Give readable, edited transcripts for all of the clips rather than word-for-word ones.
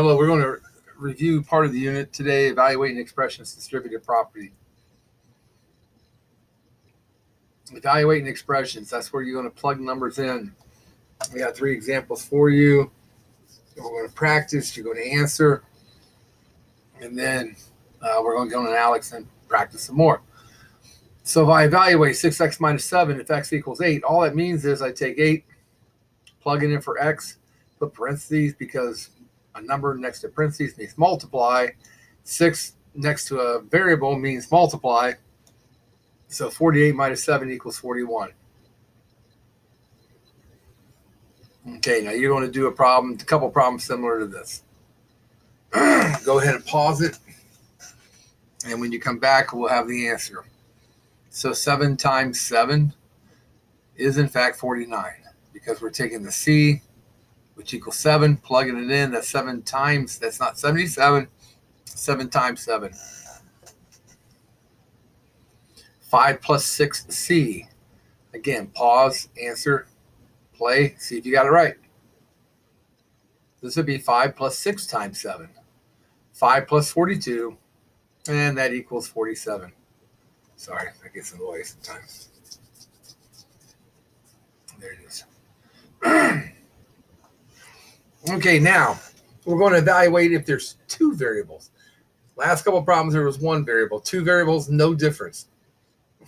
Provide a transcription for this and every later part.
Well, we're going to review part of the unit today, evaluating expressions, distributive property. Evaluating expressions, that's where you're going to plug numbers in. We got 3 examples for you. We're going to practice, you're going to answer, and then we're going to go to Alex and practice some more. So if I evaluate 6x minus 7, if x equals 8, all that means is I take 8, plug it in for x, put parentheses because a number next to parentheses means multiply. 6 next to a variable means multiply. So 48 minus 7 equals 41. Okay, now you're going to do a couple problems similar to this. Go ahead and pause it. And when you come back, we'll have the answer. So 7 times 7 is in fact 49 because we're taking the C, which equals 7, plugging it in. That's 7 times, that's not 77, 7 times 7. 5 plus 6C. Again, pause, answer, play, see if you got it right. This would be 5 plus 6 times 7. 5 plus 42, and that equals 47. Sorry, I get some noise sometimes. There it is. Okay, now we're going to evaluate if there's 2 variables. Last couple of problems, there was 1 variable. 2 variables, no difference.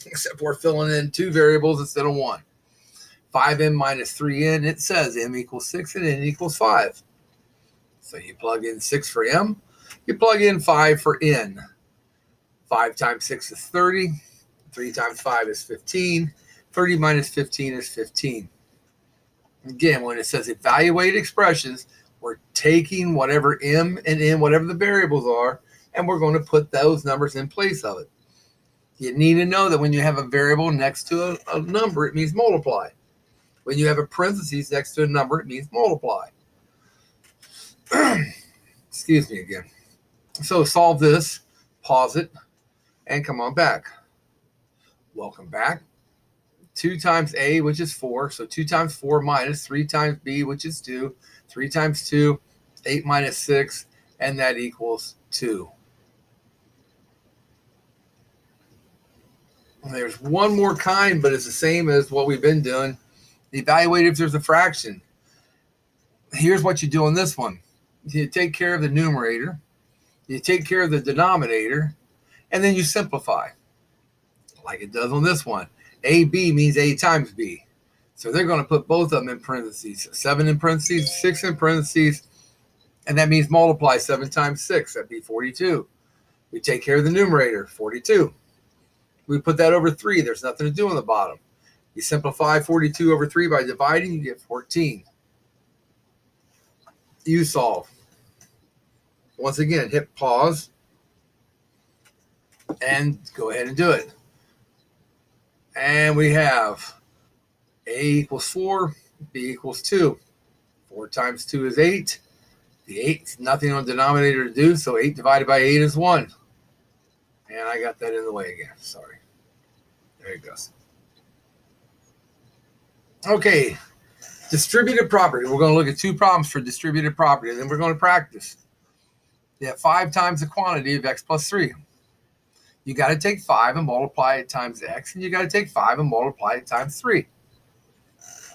Except we're filling in 2 variables instead of 1. 5m minus 3n, it says m equals 6 and n equals 5. So you plug in 6 for m, you plug in 5 for n. 5 times 6 is 30. 3 times 5 is 15. 30 minus 15 is 15. Again, when it says evaluate expressions, we're taking whatever m and n, whatever the variables are, and we're going to put those numbers in place of it. You need to know that when you have a variable next to a number, it means multiply. When you have a parentheses next to a number, it means multiply. Excuse me again. So solve this, pause it, and come on back. Welcome back. 2 times A, which is 4. So 2 times 4 minus 3 times B, which is 2. 3 times 2, 8 minus 6, and that equals 2. And there's one more kind, but it's the same as what we've been doing. Evaluate if there's a fraction. Here's what you do on this one. You take care of the numerator, you take care of the denominator, and then you simplify, like it does on this one. AB means A times B. So they're going to put both of them in parentheses. 7 in parentheses, 6 in parentheses, and that means multiply 7 times 6. That'd be 42. We take care of the numerator, 42. We put that over 3. There's nothing to do on the bottom. You simplify 42 over 3 by dividing, you get 14. You solve. Once again, hit pause and go ahead and do it. And we have A equals 4, B equals 2. 4 times 2 is 8. The 8's nothing on the denominator to do, so 8 divided by 8 is 1. And I got that in the way again. Sorry. There it goes. Okay. Distributive property. We're going to look at 2 problems for distributive property, and then we're going to practice. You have 5 times the quantity of x plus 3. You got to take 5 and multiply it times x, and you got to take 5 and multiply it times 3.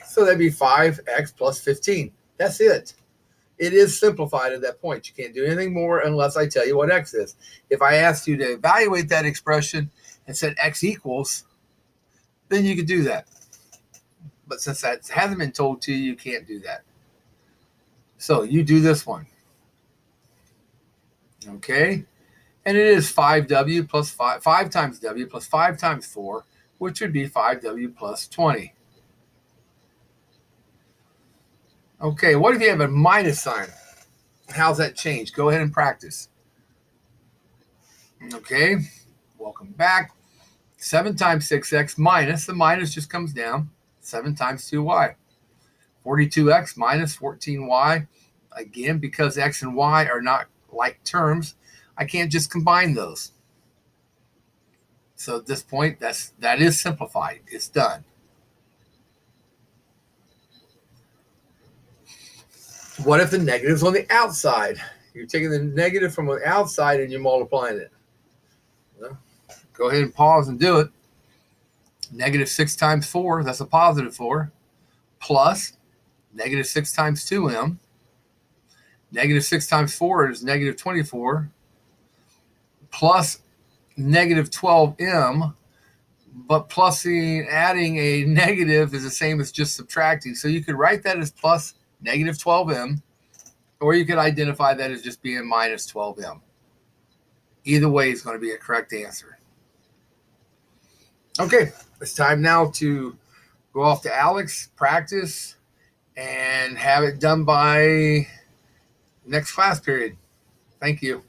So that'd be 5x plus 15. That's it. It is simplified at that point. You can't do anything more unless I tell you what x is. If I asked you to evaluate that expression and said x equals, then you could do that. But since that hasn't been told to you, you can't do that. So you do this one. Okay? And it is 5w plus 5 times w plus 5 times 4, which would be 5w plus 20. Okay, what if you have a minus sign? How's that change? Go ahead and practice. Okay, welcome back. 7 times 6x minus, the minus just comes down. 7 times 2y. 42x minus 14y. Again, because x and y are not like terms, I can't just combine those. So at this point, that is simplified. It's done. What if the negative's on the outside? You're taking the negative from the outside and you're multiplying it. Well, go ahead and pause and do it. Negative 6 times 4, that's a positive 4, plus negative 6 times 2m. Negative 6 times 4 is negative 24, plus negative 12m, but adding a negative is the same as just subtracting. So you could write that as plus negative 12m, or you could identify that as just being minus 12m. Either way is going to be a correct answer. Okay, it's time now to go off to Alex, practice, and have it done by next class period. Thank you.